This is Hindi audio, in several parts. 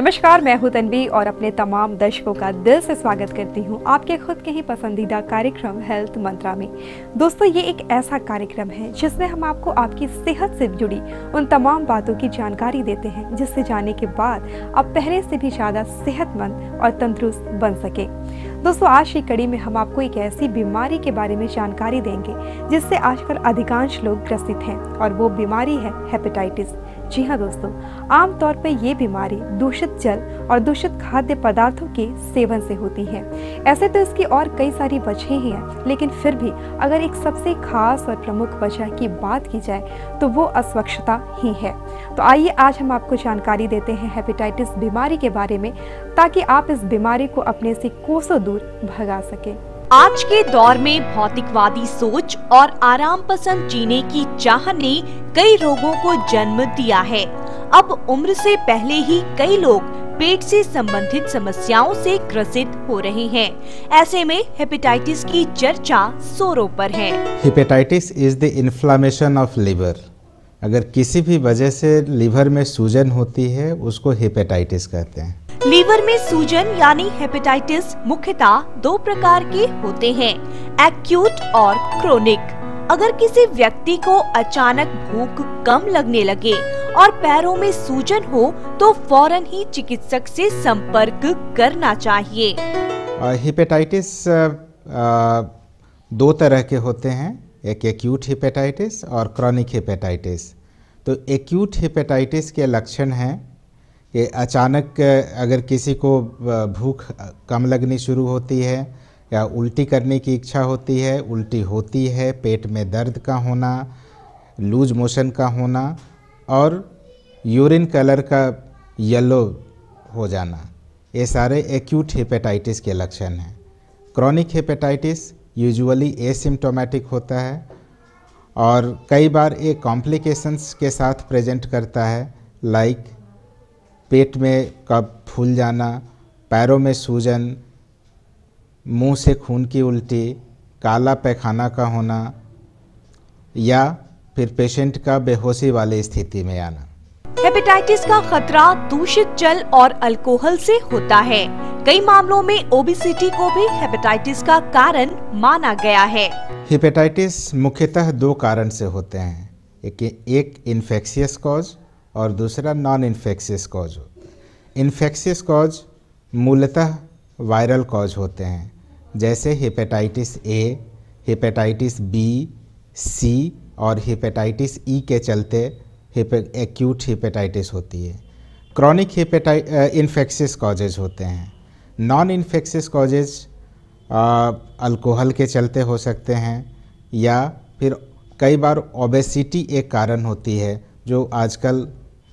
नमस्कार, मैं हूं तन्वी और अपने तमाम दर्शकों का दिल से स्वागत करती हूं आपके खुद के ही पसंदीदा कार्यक्रम हेल्थ मंत्रा में। दोस्तों, ये एक ऐसा कार्यक्रम है जिसमें हम आपको आपकी सेहत से जुड़ी उन तमाम बातों की जानकारी देते हैं जिससे जानने के बाद आप पहले से भी ज्यादा सेहतमंद और तंदुरुस्त बन सके। दोस्तों, आज की कड़ी में हम आपको एक ऐसी बीमारी के बारे में जानकारी देंगे जिससे आजकल अधिकांश लोग ग्रसित हैं और वो बीमारी है हेपेटाइटिस। जी हाँ दोस्तों, आमतौर पर ये बीमारी दूषित जल और दूषित खाद्य पदार्थों के सेवन से होती है। ऐसे तो इसकी और कई सारी वजहें ही हैं, लेकिन फिर भी अगर एक सबसे खास और प्रमुख वजह की बात की जाए तो वो अस्वच्छता ही है। तो आइए आज हम आपको जानकारी देते हैं हेपेटाइटिस बीमारी के बारे में, ताकि आप इस बीमारी को अपने से कोसों दूर भगा सके। आज के दौर में भौतिकवादी सोच और आराम पसंद जीने की चाह ने कई रोगों को जन्म दिया है। अब उम्र से पहले ही कई लोग पेट से संबंधित समस्याओं से ग्रसित हो रहे हैं। ऐसे में हेपेटाइटिस की चर्चा जोरों पर है। Hepatitis is the inflammation of liver. अगर किसी भी वजह से लिवर में सूजन होती है उसको हेपेटाइटिस कहते हैं। लीवर में सूजन यानी हेपेटाइटिस मुख्यतः दो प्रकार के होते हैं, एक्यूट और क्रोनिक। अगर किसी व्यक्ति को अचानक भूख कम लगने लगे और पैरों में सूजन हो तो फौरन ही चिकित्सक से संपर्क करना चाहिए। हेपेटाइटिस दो तरह के होते हैं, एक एक्यूट हेपेटाइटिस और क्रॉनिक हेपेटाइटिस। तो एक्यूट हेपेटाइटिस के लक्षण हैं कि अचानक अगर किसी को भूख कम लगनी शुरू होती है या उल्टी करने की इच्छा होती है, उल्टी होती है, पेट में दर्द का होना, लूज मोशन का होना और यूरिन कलर का येलो हो जाना, ये सारे एक्यूट हेपेटाइटिस के लक्षण हैं। क्रॉनिक हेपेटाइटिस यूजुअली एसिम्प्टोमेटिक होता है और कई बार ये कॉम्प्लिकेशंस के साथ प्रेजेंट करता है, लाइक पेट में कफ फूल जाना, पैरों में सूजन, मुंह से खून की उल्टी, काला पैखाना का होना या फिर पेशेंट का बेहोशी वाली स्थिति में आना। हेपेटाइटिस का खतरा दूषित जल और अल्कोहल से होता है। कई मामलों में ओबेसिटी को भी हेपेटाइटिस का कारण माना गया है। हेपेटाइटिस मुख्यतः दो कारण से होते हैं, एक इन्फेक्शियस कॉज और दूसरा non infectious cause. Infectious cause मूलतः वायरल कॉज होते हैं, जैसे हेपेटाइटिस ए, हेपेटाइटिस बी, सी और हेपेटाइटिस ई के चलते एक्यूट हेपेटाइटिस होती है। क्रॉनिक इन्फेक्शियस कॉजेज होते हैं। नॉन इन्फेक्शियस कॉजेज अल्कोहल के चलते हो सकते हैं या फिर कई बार ओबेसिटी एक कारण होती है जो आजकल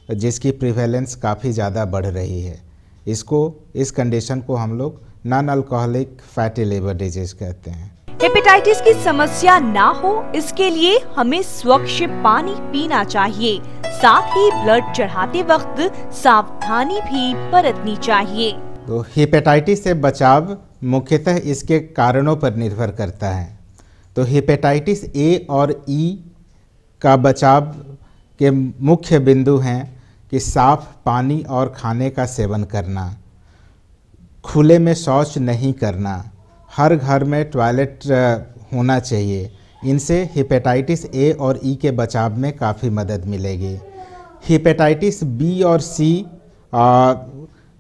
जिसकी प्रिवेलेंस काफ़ी ज़्यादा बढ़ रही है। इस कंडीशन को हम लोग non alcoholic fatty liver disease कहते हैं। हेपेटाइटिस की समस्या ना हो इसके लिए हमें स्वच्छ पानी पीना चाहिए। साथ ही ब्लड चढ़ाते वक्त सावधानी भी बरतनी चाहिए। तो हेपेटाइटिस से बचाव मुख्यतः इसके कारणों पर निर्भर करता है। तो हेपेटाइटिस ए और ई का बचाव के मुख्य बिंदु हैं कि साफ पानी और खाने का सेवन करना, खुले में शौच नहीं करना, हर घर में टॉयलेट होना चाहिए। इनसे हेपेटाइटिस ए और ई के बचाव में काफ़ी मदद मिलेगी। हेपेटाइटिस बी और सी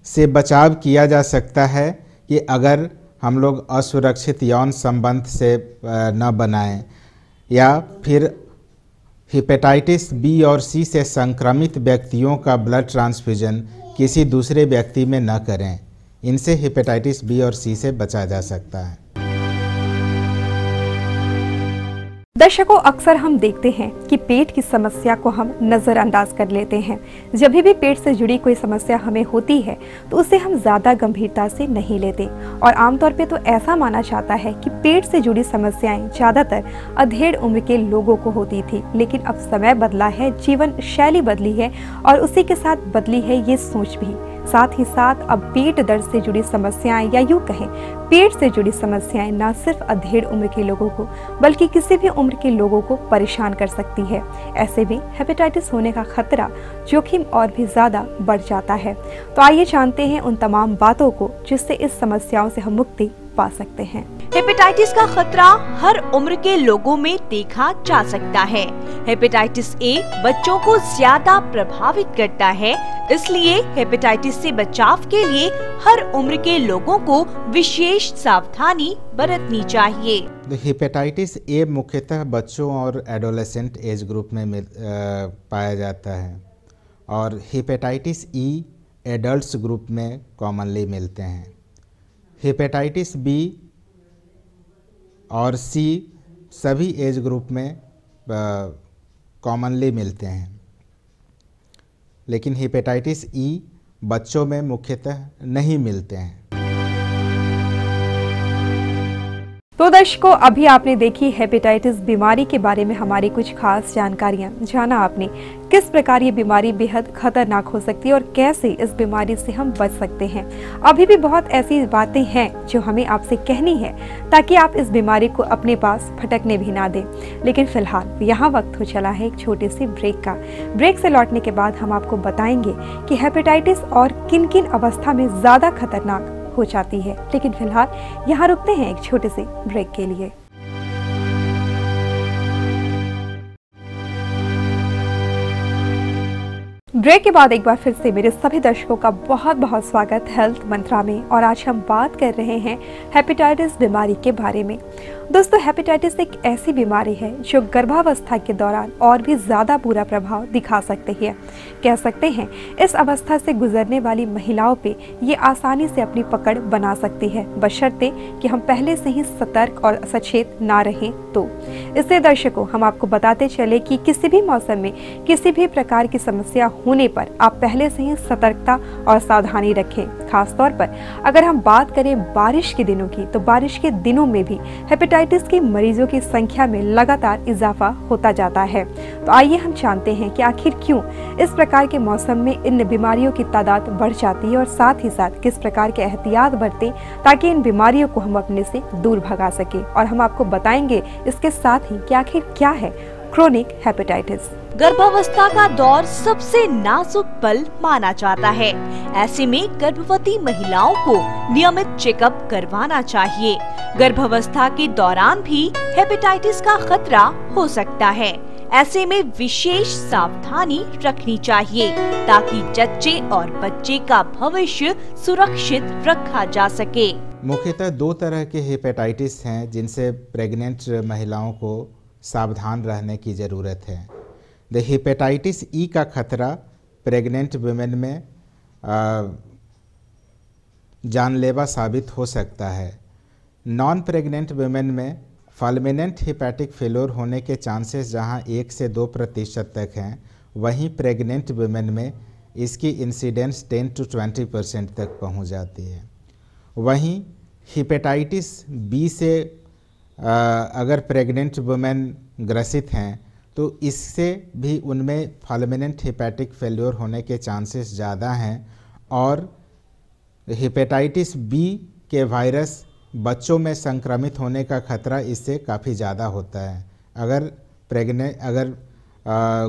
से बचाव किया जा सकता है कि अगर हम लोग असुरक्षित यौन संबंध से न बनाएं या फिर हेपेटाइटिस बी और सी से संक्रमित व्यक्तियों का ब्लड ट्रांसफ्यूजन किसी दूसरे व्यक्ति में न करें। इनसे हेपेटाइटिस बी और सी से बचा जा सकता है। दर्शकों, अक्सर हम देखते हैं कि पेट की समस्या को हम नज़रअंदाज कर लेते हैं। जब भी पेट से जुड़ी कोई समस्या हमें होती है तो उसे हम ज़्यादा गंभीरता से नहीं लेते और आमतौर पे तो ऐसा माना जाता है कि पेट से जुड़ी समस्याएं ज़्यादातर अधेड़ उम्र के लोगों को होती थी। लेकिन अब समय बदला है, जीवन शैली बदली है और उसी के साथ बदली है ये सोच भी। साथ ही साथ अब पेट दर्द से जुड़ी समस्याएं या यूं कहें पेट से जुड़ी समस्याएं न सिर्फ अधेड़ उम्र के लोगों को बल्कि किसी भी उम्र के लोगों को परेशान कर सकती है। ऐसे में हेपेटाइटिस होने का खतरा जोखिम और भी ज्यादा बढ़ जाता है। तो आइए जानते हैं उन तमाम बातों को जिससे इस समस्याओं से हम मुक्ति पा सकते हैं। हेपेटाइटिस का खतरा हर उम्र के लोगों में देखा जा सकता है। हेपेटाइटिस ए बच्चों को ज्यादा प्रभावित करता है, इसलिए हेपेटाइटिस से बचाव के लिए हर उम्र के लोगों को विशेष सावधानी बरतनी चाहिए। हेपेटाइटिस ए मुख्यतः बच्चों और एडोलेसेंट एज ग्रुप में पाया जाता है और हेपेटाइटिस ई एडल्ट्स ग्रुप में कॉमनली मिलते हैं। हेपेटाइटिस बी और सी सभी एज ग्रुप में कॉमनली मिलते हैं, लेकिन हेपेटाइटिस ई बच्चों में मुख्यतः नहीं मिलते हैं। तो दर्शकों, अभी आपने देखी हेपेटाइटिस बीमारी के बारे में हमारी कुछ खास जानकारियां। जाना आपने किस प्रकार ये बीमारी बेहद खतरनाक हो सकती है और कैसे इस बीमारी से हम बच सकते हैं। अभी भी बहुत ऐसी बातें हैं जो हमें आपसे कहनी है ताकि आप इस बीमारी को अपने पास फटकने भी ना दें। लेकिन फिलहाल यहाँ वक्त हो चला है एक छोटे से ब्रेक का। ब्रेक से लौटने के बाद हम आपको बताएंगे कि हेपेटाइटिस और किन किन अवस्था में ज्यादा खतरनाक हो जाती है। लेकिन फिलहाल यहाँ रुकते हैं एक छोटे से ब्रेक के लिए। ब्रेक के बाद एक बार फिर से मेरे सभी दर्शकों का बहुत बहुत स्वागत हेल्थ मंत्रा में। और आज हम बात कर रहे हैं हेपेटाइटिस बीमारी के बारे में। दोस्तों, हेपेटाइटिस एक ऐसी बीमारी है जो गर्भावस्था के दौरान और भी ज़्यादा बुरा प्रभाव दिखा सकती है। कह सकते हैं इस अवस्था से गुजरने वाली महिलाओं पे ये आसानी से अपनी पकड़ बना सकती है, बशर्ते कि हम पहले से ही सतर्क और सचेत ना रहें तो। इसलिए दर्शकों, हम आपको बताते चले कि किसी भी मौसम में किसी भी प्रकार की समस्या होने पर आप पहले से ही सतर्कता और सावधानी रखें। खासतौर पर अगर हम बात करें बारिश के दिनों की, तो बारिश के दिनों में भी हेपेटाइटिस के मरीजों की संख्या में लगातार इजाफा होता जाता है। तो आइए हम जानते हैं कि आखिर क्यों इस प्रकार के मौसम में इन बीमारियों की तादाद बढ़ जाती है और साथ ही साथ किस प्रकार के एहतियात बरतें ताकि इन बीमारियों को हम अपने से दूर भगा सके। और हम आपको बताएंगे इसके साथ ही कि आखिर क्या है क्रोनिक हेपेटाइटिस। गर्भावस्था का दौर सबसे नाजुक पल माना जाता है। ऐसे में गर्भवती महिलाओं को नियमित चेकअप करवाना चाहिए। गर्भावस्था के दौरान भी हेपेटाइटिस का खतरा हो सकता है। ऐसे में विशेष सावधानी रखनी चाहिए ताकि जच्चे और बच्चे का भविष्य सुरक्षित रखा जा सके। मुख्यतः दो तरह के हेपेटाइटिस हैं जिनसे प्रेग्नेंट महिलाओं को सावधान रहने की ज़रूरत है। द हेपेटाइटिस ई का खतरा प्रेग्नेंट वुमेन में जानलेवा साबित हो सकता है। नॉन प्रेग्नेंट वुमेन में फल्मिनेंट हेपेटिक फेल्योर होने के चांसेस जहां 1 से 2% तक हैं, वहीं प्रेग्नेंट वुमेन में इसकी इंसिडेंस 10 to 20% तक पहुंच जाती है। वहीं हेपेटाइटिस बी से अगर प्रेग्नेंट वुमेन ग्रसित हैं तो इससे भी उनमें फल्मिनेंट हेपेटिक फेल्योर होने के चांसेस ज़्यादा हैं और हेपेटाइटिस बी के वायरस बच्चों में संक्रमित होने का खतरा इससे काफ़ी ज़्यादा होता है अगर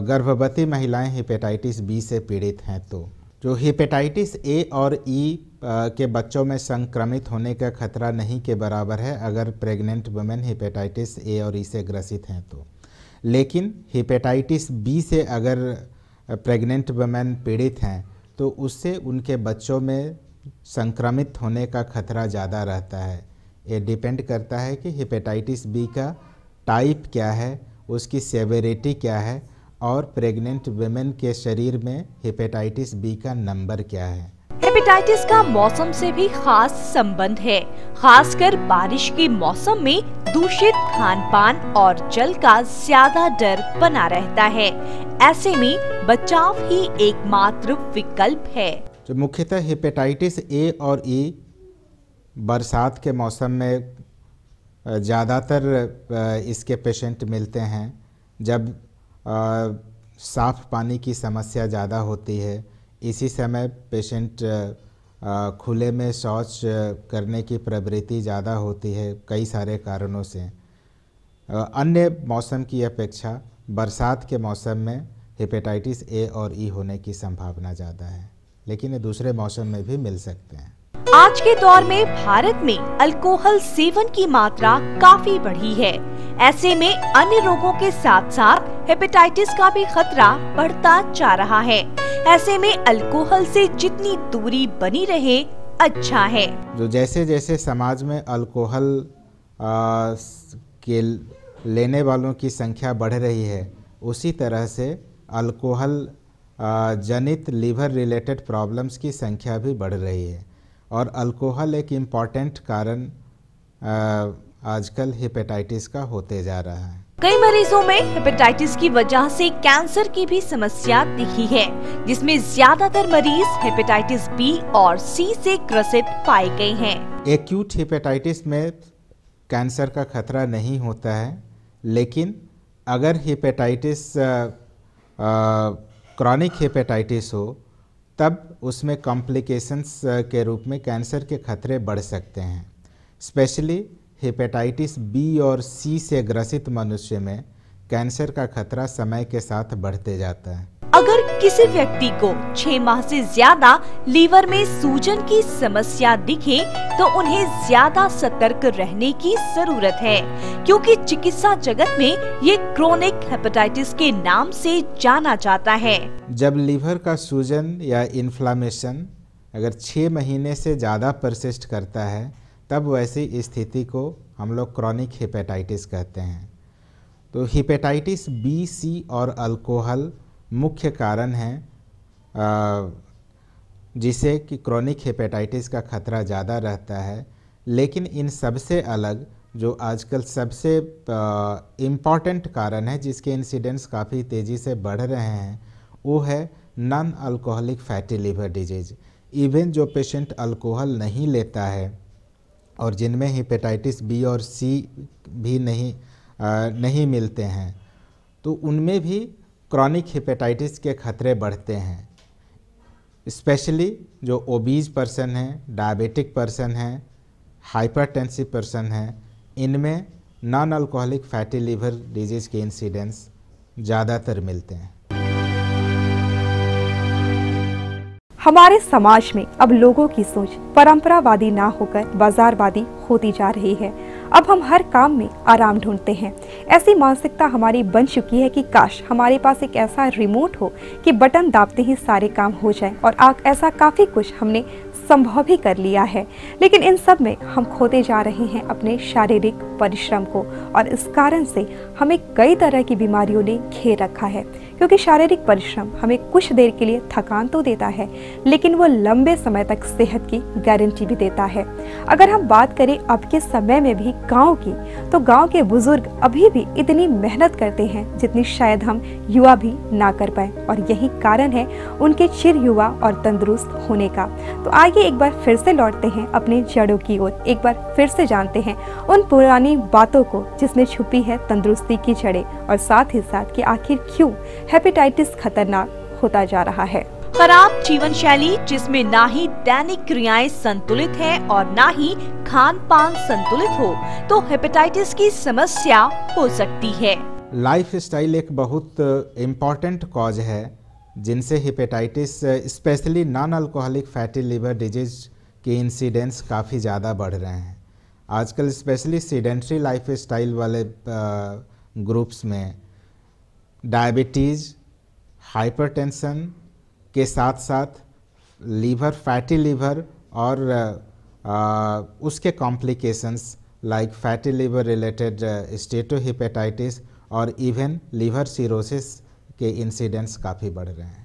गर्भवती महिलाएं हेपेटाइटिस बी से पीड़ित हैं तो। जो हेपेटाइटिस ए और ई के बच्चों में संक्रमित होने का खतरा नहीं के बराबर है अगर प्रेग्नेंट वुमेन हेपेटाइटिस ए और ई से ग्रसित हैं तो। लेकिन हेपेटाइटिस बी से अगर प्रेग्नेंट वुमेन पीड़ित हैं तो उससे उनके बच्चों में संक्रमित होने का खतरा ज़्यादा रहता है। ये डिपेंड करता है कि हेपेटाइटिस बी का टाइप क्या है, उसकी सेवेरिटी क्या है और प्रेग्नेंट वुमेन के शरीर में हेपेटाइटिस बी का नंबर क्या है। हेपेटाइटिस का मौसम से भी खास संबंध है। खासकर बारिश के मौसम में दूषित खान-पान और जल का ज्यादा डर बना रहता है। ऐसे में बचाव ही एकमात्र विकल्प है। जो मुख्यतः हेपेटाइटिस ए और ई बरसात के मौसम में ज़्यादातर इसके पेशेंट मिलते हैं जब साफ़ पानी की समस्या ज़्यादा होती है, इसी समय पेशेंट खुले में शौच करने की प्रवृत्ति ज़्यादा होती है कई सारे कारणों से। अन्य मौसम की अपेक्षा बरसात के मौसम में हेपेटाइटिस ए और ई होने की संभावना ज़्यादा है, लेकिन ये दूसरे मौसम में भी मिल सकते हैं। आज के दौर में भारत में अल्कोहल सेवन की मात्रा काफी बढ़ी है। ऐसे में अन्य रोगों के साथ साथ हेपेटाइटिस का भी खतरा बढ़ता जा रहा है। ऐसे में अल्कोहल से जितनी दूरी बनी रहे अच्छा है। जो जैसे जैसे समाज में अल्कोहल के लेने वालों की संख्या बढ़ रही है, उसी तरह से अल्कोहल जनित लीवर रिलेटेड प्रॉब्लम्स की संख्या भी बढ़ रही है। और अल्कोहल एक इम्पॉर्टेंट कारण आजकल हेपेटाइटिस का होते जा रहा है। कई मरीजों में हेपेटाइटिस की वजह से कैंसर की भी समस्या दिखी है, जिसमें ज्यादातर मरीज हेपेटाइटिस बी और सी से ग्रसित पाए गए हैं। एक्यूट हेपेटाइटिस में कैंसर का खतरा नहीं होता है, लेकिन अगर हेपेटाइटिस क्रॉनिक हेपेटाइटिस हो तब उसमें कॉम्प्लिकेशंस के रूप में कैंसर के खतरे बढ़ सकते हैं। स्पेशली हेपेटाइटिस बी और सी से ग्रसित मनुष्य में कैंसर का खतरा समय के साथ बढ़ते जाता है। अगर किसी व्यक्ति को 6 माह से ज्यादा लीवर में सूजन की समस्या दिखे तो उन्हें ज्यादा सतर्क रहने की जरूरत है, क्योंकि चिकित्सा जगत में ये क्रोनिक हेपेटाइटिस के नाम से जाना जाता है। जब लीवर का सूजन या इन्फ्लामेशन अगर 6 महीने से ज़्यादा परसिस्ट करता है, तब वैसी स्थिति को हम लोग क्रॉनिक हेपेटाइटिस कहते हैं। तो हेपेटाइटिस बी, सी और अल्कोहल मुख्य कारण हैं जिसे कि क्रॉनिक हेपेटाइटिस का खतरा ज़्यादा रहता है। लेकिन इन सबसे अलग जो आजकल सबसे इम्पॉर्टेंट कारण है जिसके इंसिडेंट्स काफ़ी तेज़ी से बढ़ रहे हैं, वो है non alcoholic fatty liver disease. Even जो पेशेंट अल्कोहल नहीं लेता है और जिनमें हेपेटाइटिस बी और सी भी नहीं मिलते हैं, तो उनमें भी क्रॉनिक हेपेटाइटिस के खतरे बढ़ते हैं। स्पेशली जो ओबीज पर्सन हैं, डायबिटिक पर्सन हैं, हाइपरटेंसिव पर्सन हैं, इनमें non alcoholic fatty liver disease के इंसिडेंस ज़्यादातर मिलते हैं। हमारे समाज में अब लोगों की सोच परंपरावादी ना होकर बाजारवादी होती जा रही है। अब हम हर काम में आराम ढूंढते हैं। ऐसी मानसिकता हमारी बन चुकी है कि काश हमारे पास एक ऐसा रिमोट हो कि बटन दाबते ही सारे काम हो जाए, और ऐसा काफ़ी कुछ हमने संभव भी कर लिया है। लेकिन इन सब में हम खोते जा रहे हैं अपने शारीरिक परिश्रम को, और इस कारण से हमें कई तरह की बीमारियों ने घेर रखा है। क्योंकि शारीरिक परिश्रम हमें कुछ देर के लिए थकान तो देता है, लेकिन वो लंबे समय तक सेहत की गारंटी भी देता है। अगर हम बात करें अब के समय में भी गांव की, तो गांव के बुजुर्ग अभी भी इतनी मेहनत करते हैं जितनी शायद हम युवा भी ना कर पाए, और यही कारण है उनके चिर युवा और तंदुरुस्त होने का। तो आइए एक बार फिर से लौटते हैं अपने जड़ों की ओर, एक बार फिर से जानते हैं उन पुरानी बातों को जिसमें छुपी है तंदुरुस्ती की जड़ें, और साथ ही साथ कि आखिर क्यों हेपेटाइटिस खतरनाक होता जा रहा है। खराब जीवन शैली, जिसमें ना ही दैनिक क्रियाएं संतुलित है और ना ही खान पान संतुलित हो, तो हेपेटाइटिस की समस्या हो सकती है। लाइफ स्टाइल एक बहुत इम्पॉर्टेंट कॉज है जिनसे hepatitis specially non alcoholic fatty liver disease के इंसिडेंट्स काफ़ी ज़्यादा बढ़ रहे हैं। आजकल स्पेशली सीडेंट्री लाइफ स्टाइल वाले ग्रुप्स में डायबिटीज़, हाइपरटेंशन के साथ साथ लीवर, फैटी लीवर और उसके complications like fatty liver related steatohepatitis और इवन लीवर सिरोसिस के इंसिडेंट्स काफ़ी बढ़ रहे हैं।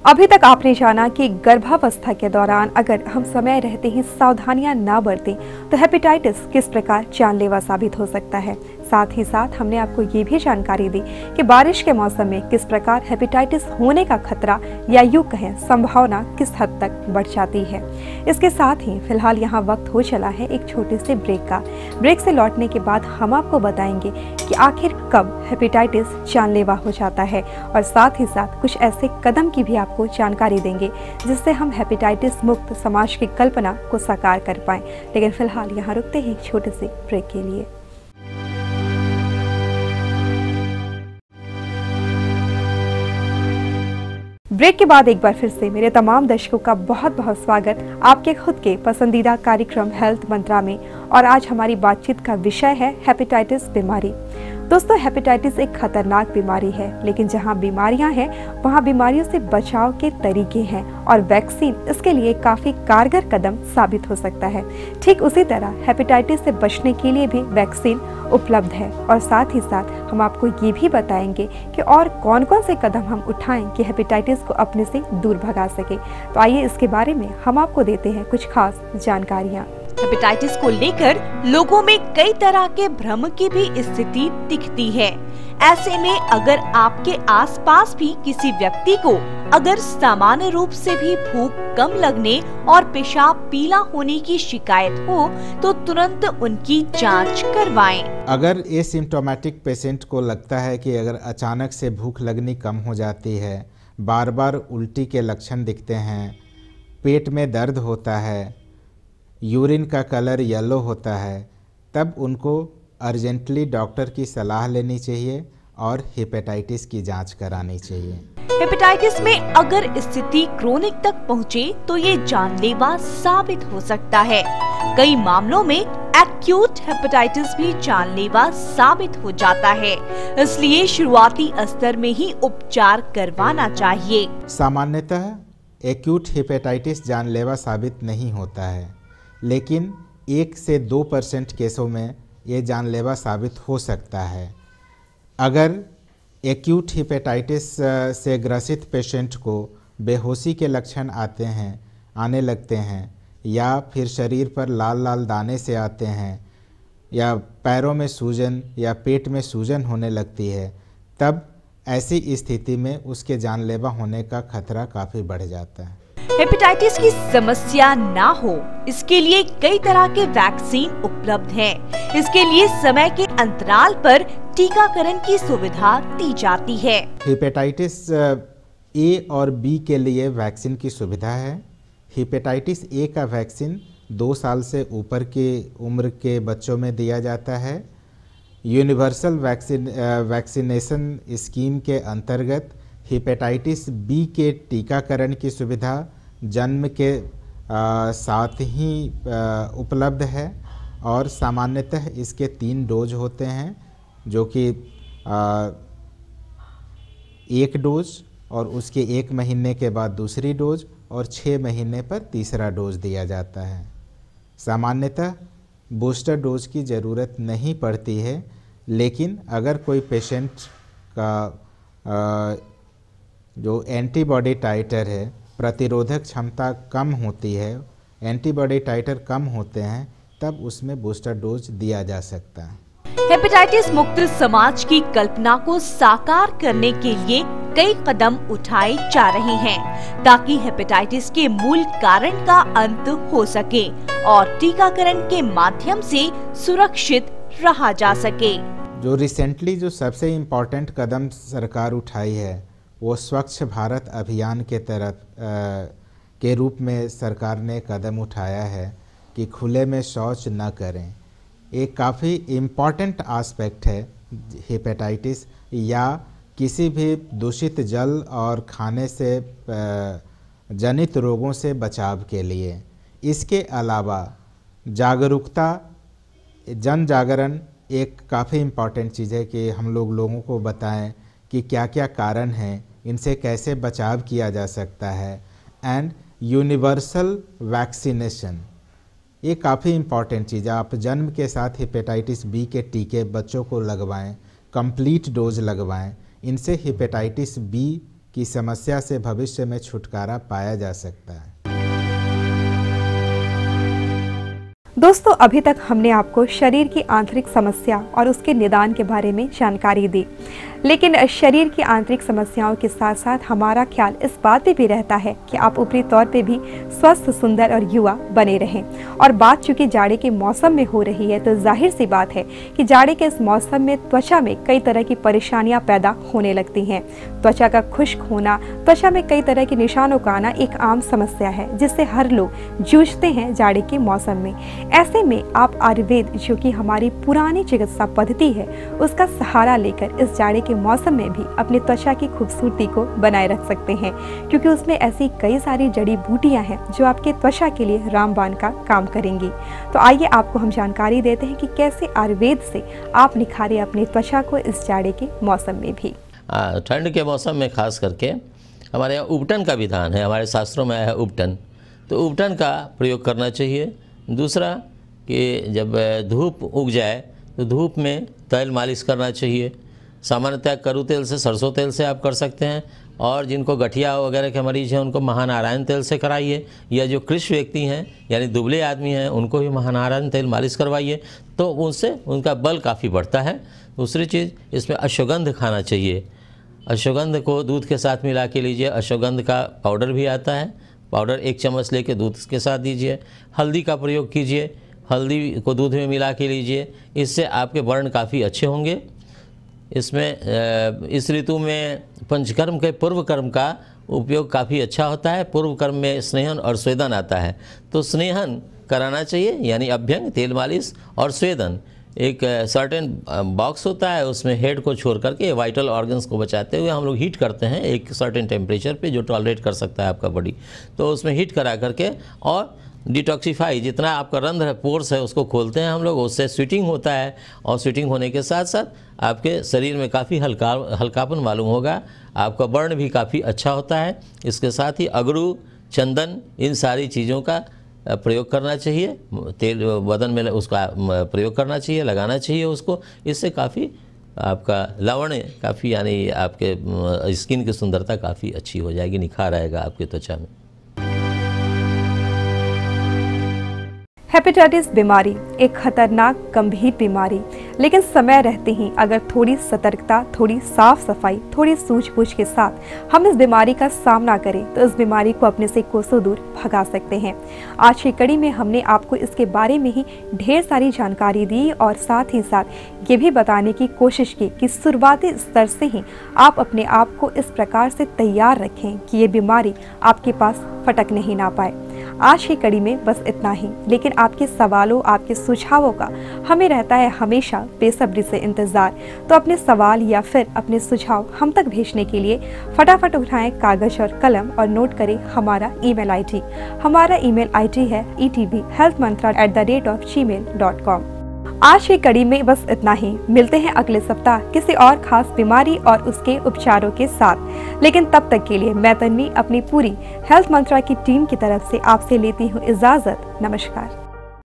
अभी तक आपने जाना कि गर्भावस्था के दौरान अगर हम समय रहते ही सावधानियां ना बरतें तो हेपेटाइटिस किस प्रकार जानलेवा साबित हो सकता है। साथ ही साथ हमने आपको ये भी जानकारी दी कि बारिश के मौसम में किस प्रकार हेपेटाइटिस होने का खतरा या यूँ कहें संभावना किस हद तक बढ़ जाती है। इसके साथ ही फिलहाल यहाँ वक्त हो चला है एक छोटे से ब्रेक का। ब्रेक से लौटने के बाद हम आपको बताएंगे कि आखिर कब हेपेटाइटिस जानलेवा हो जाता है और साथ ही साथ कुछ ऐसे कदम की भी आपको जानकारी देंगे जिससे हम हेपेटाइटिस मुक्त समाज की कल्पना को साकार कर पाएं। लेकिन फिलहाल यहाँ रुकते हैं एक छोटे से ब्रेक के लिए। ब्रेक के बाद एक बार फिर से मेरे तमाम दर्शकों का बहुत बहुत स्वागत आपके खुद के पसंदीदा कार्यक्रम हेल्थ मंत्रा में। और आज हमारी बातचीत का विषय है हेपेटाइटिस बीमारी। दोस्तों, हेपेटाइटिस एक खतरनाक बीमारी है, लेकिन जहां बीमारियां हैं वहां बीमारियों से बचाव के तरीके हैं और वैक्सीन इसके लिए काफी कारगर कदम साबित हो सकता है। ठीक उसी तरह हेपेटाइटिस से बचने के लिए भी वैक्सीन उपलब्ध है और साथ ही साथ हम आपको ये भी बताएंगे कि और कौन कौन से कदम हम उठाएं कि हेपेटाइटिस को अपने से दूर भगा सके। तो आइए इसके बारे में हम आपको देते हैं कुछ खास जानकारियाँ। हेपेटाइटिस को लेकर लोगों में कई तरह के भ्रम की भी स्थिति दिखती है। ऐसे में अगर आपके आसपास भी किसी व्यक्ति को अगर सामान्य रूप से भी भूख कम लगने और पेशाब पीला होने की शिकायत हो तो तुरंत उनकी जांच करवाएं। अगर एसिम्प्टोमेटिक पेशेंट को लगता है कि अगर अचानक से भूख लगनी कम हो जाती है, बार बार उल्टी के लक्षण दिखते हैं, पेट में दर्द होता है, यूरिन का कलर येलो होता है, तब उनको अर्जेंटली डॉक्टर की सलाह लेनी चाहिए और हेपेटाइटिस की जांच करानी चाहिए। हेपेटाइटिस में अगर स्थिति क्रोनिक तक पहुंचे तो ये जानलेवा साबित हो सकता है। कई मामलों में एक्यूट हेपेटाइटिस भी जानलेवा साबित हो जाता है, इसलिए शुरुआती स्तर में ही उपचार करवाना चाहिए। सामान्यतः एक्यूट हेपेटाइटिस जानलेवा साबित नहीं होता है, लेकिन 1 से 2% केसों में ये जानलेवा साबित हो सकता है। अगर एक्यूट हेपेटाइटिस से ग्रसित पेशेंट को बेहोशी के लक्षण आने लगते हैं या फिर शरीर पर लाल लाल दाने से आते हैं या पैरों में सूजन या पेट में सूजन होने लगती है, तब ऐसी स्थिति में उसके जानलेवा होने का खतरा काफ़ी बढ़ जाता है। हेपेटाइटिस की समस्या ना हो इसके लिए कई तरह के वैक्सीन उपलब्ध हैं। इसके लिए समय के अंतराल पर टीकाकरण की सुविधा दी जाती है। हेपेटाइटिस ए और बी के लिए वैक्सीन की सुविधा है। हेपेटाइटिस ए का वैक्सीन 2 साल से ऊपर की उम्र के बच्चों में दिया जाता है। यूनिवर्सल वैक्सीनेशन स्कीम के अंतर्गत हेपेटाइटिस बी के टीकाकरण की सुविधा जन्म के साथ ही उपलब्ध है और सामान्यतः इसके 3 डोज होते हैं, जो कि 1 डोज और उसके 1 महीने के बाद दूसरी डोज और 6 महीने पर तीसरा डोज दिया जाता है। सामान्यतः बूस्टर डोज की ज़रूरत नहीं पड़ती है, लेकिन अगर कोई पेशेंट का जो एंटीबॉडी टाइटर है, प्रतिरोधक क्षमता कम होती है, एंटीबॉडी टाइटर कम होते हैं, तब उसमें बूस्टर डोज दिया जा सकता है। हेपेटाइटिस मुक्त समाज की कल्पना को साकार करने के लिए कई कदम उठाए जा रहे हैं ताकि हेपेटाइटिस के मूल कारण का अंत हो सके और टीकाकरण के माध्यम से सुरक्षित रहा जा सके। जो रिसेंटली जो सबसे इम्पोर्टेंट कदम सरकार उठाई है वो स्वच्छ भारत अभियान के के रूप में सरकार ने कदम उठाया है कि खुले में शौच न करें। एक काफ़ी इम्पॉर्टेंट आस्पेक्ट है हेपेटाइटिस या किसी भी दूषित जल और खाने से जनित रोगों से बचाव के लिए। इसके अलावा जागरूकता, जन जागरण एक काफ़ी इम्पॉर्टेंट चीज़ है कि हम लोगों को बताएं कि क्या क्या कारण हैं, इनसे कैसे बचाव किया जा सकता है। एंड यूनिवर्सल वैक्सीनेशन ये काफ़ी इम्पॉर्टेंट चीज़ है। आप जन्म के साथ हेपेटाइटिस बी के टीके बच्चों को लगवाएं, कंप्लीट डोज लगवाएं। इनसे हेपेटाइटिस बी की समस्या से भविष्य में छुटकारा पाया जा सकता है। दोस्तों, अभी तक हमने आपको शरीर की आंतरिक समस्या और उसके निदान के बारे में जानकारी दी, लेकिन शरीर की आंतरिक समस्याओं के साथ साथ हमारा ख्याल इस बात पे भी रहता है कि आप ऊपरी तौर पे भी स्वस्थ, सुंदर और युवा बने रहें। और बात चूंकि जाड़े के मौसम में हो रही है, तो जाहिर सी बात है कि जाड़े के इस मौसम में त्वचा में कई तरह की परेशानियां पैदा होने लगती हैं। त्वचा का खुश्क होना, त्वचा में कई तरह के निशानों का आना एक आम समस्या है, जिससे हर लोग जूझते हैं जाड़े के मौसम में। ऐसे में आप आयुर्वेद, जो कि हमारी पुरानी चिकित्सा पद्धति है, उसका सहारा लेकर इस जाड़े के मौसम में भी अपनी त्वचा की खूबसूरती को बनाए रख सकते हैं, क्योंकि उसमें ऐसी कई सारी जड़ी बूटियां हैं जो आपके त्वचा के लिए रामबाण का काम करेंगी। तो आइए आपको हम जानकारी देते हैं कि कैसे आयुर्वेद से आप निखारें अपनी त्वचा को इस जाड़े के मौसम में भी। ठंड के मौसम में खास करके हमारे यहाँ उपटन का विधान है, हमारे शास्त्रों में है उपटन, तो उपटन का प्रयोग करना चाहिए। दूसरा कि जब धूप उग जाए तो धूप में तेल मालिश करना चाहिए। सामान्यतः करू तेल से, सरसों तेल से आप कर सकते हैं, और जिनको गठिया वगैरह के मरीज़ हैं उनको महानारायण तेल से कराइए, या जो कृष व्यक्ति हैं यानी दुबले आदमी हैं उनको भी महानारायण तेल मालिश करवाइए, तो उनसे उनका बल काफ़ी बढ़ता है। दूसरी चीज़, इसमें अश्वगंध खाना चाहिए। अश्वगंध को दूध के साथ मिला के लीजिए। अश्वगंध का पाउडर भी आता है, पाउडर 1 चम्मच लेके दूध के साथ दीजिए। हल्दी का प्रयोग कीजिए, हल्दी को दूध में मिला के लीजिए, इससे आपके वर्ण काफ़ी अच्छे होंगे। इसमें इस ऋतु में पंचकर्म के पूर्व कर्म का उपयोग काफ़ी अच्छा होता है। पूर्व कर्म में स्नेहन और स्वेदन आता है, तो स्नेहन कराना चाहिए, यानी अभ्यंग, तेल मालिश, और स्वेदन एक सर्टेन बॉक्स होता है, उसमें हेड को छोड़ करके वाइटल ऑर्गन्स को बचाते हुए हम लोग हीट करते हैं एक सर्टेन टेम्परेचर पे, जो टॉलरेट कर सकता है आपका बॉडी, तो उसमें हीट करा करके और डिटॉक्सीफाई, जितना आपका रंध्र है, पोर्स है, उसको खोलते हैं हम लोग। उससे स्वीटिंग होता है, और स्वीटिंग होने के साथ साथ आपके शरीर में काफ़ी हल्कापन मालूम होगा। आपका वर्ण भी काफ़ी अच्छा होता है। इसके साथ ही अगरू, चंदन, इन सारी चीज़ों का प्रयोग करना चाहिए। तेल बदन में उसका प्रयोग करना चाहिए, लगाना चाहिए उसको। इससे काफ़ी आपका लावण्य काफ़ी, यानी आपके स्किन की सुंदरता काफ़ी अच्छी हो जाएगी, निखार आएगा आपकी त्वचा में। हेपेटाइटिस बीमारी एक खतरनाक गंभीर बीमारी, लेकिन समय रहते ही अगर थोड़ी सतर्कता, थोड़ी साफ सफाई, थोड़ी सूझबूझ के साथ हम इस बीमारी का सामना करें तो इस बीमारी को अपने से कोसों दूर भगा सकते हैं। आज की कड़ी में हमने आपको इसके बारे में ही ढेर सारी जानकारी दी, और साथ ही साथ ये भी बताने की कोशिश की कि शुरुआती स्तर से ही आप अपने आप को इस प्रकार से तैयार रखें कि ये बीमारी आपके पास फटक नहीं ना पाए। आज की कड़ी में बस इतना ही, लेकिन आपके सवालों, आपके सुझावों का हमें रहता है हमेशा बेसब्री से इंतजार। तो अपने सवाल या फिर अपने सुझाव हम तक भेजने के लिए फटाफट उठाएं कागज और कलम और नोट करें हमारा ईमेल आईडी। हमारा ईमेल आईडी है etbhealthmantra@gmail.com। आज की कड़ी में बस इतना ही। मिलते हैं अगले सप्ताह किसी और खास बीमारी और उसके उपचारों के साथ, लेकिन तब तक के लिए मैं तन्वी अपनी पूरी हेल्थ मंत्रा की टीम की तरफ से आपसे लेती हूँ इजाजत। नमस्कार।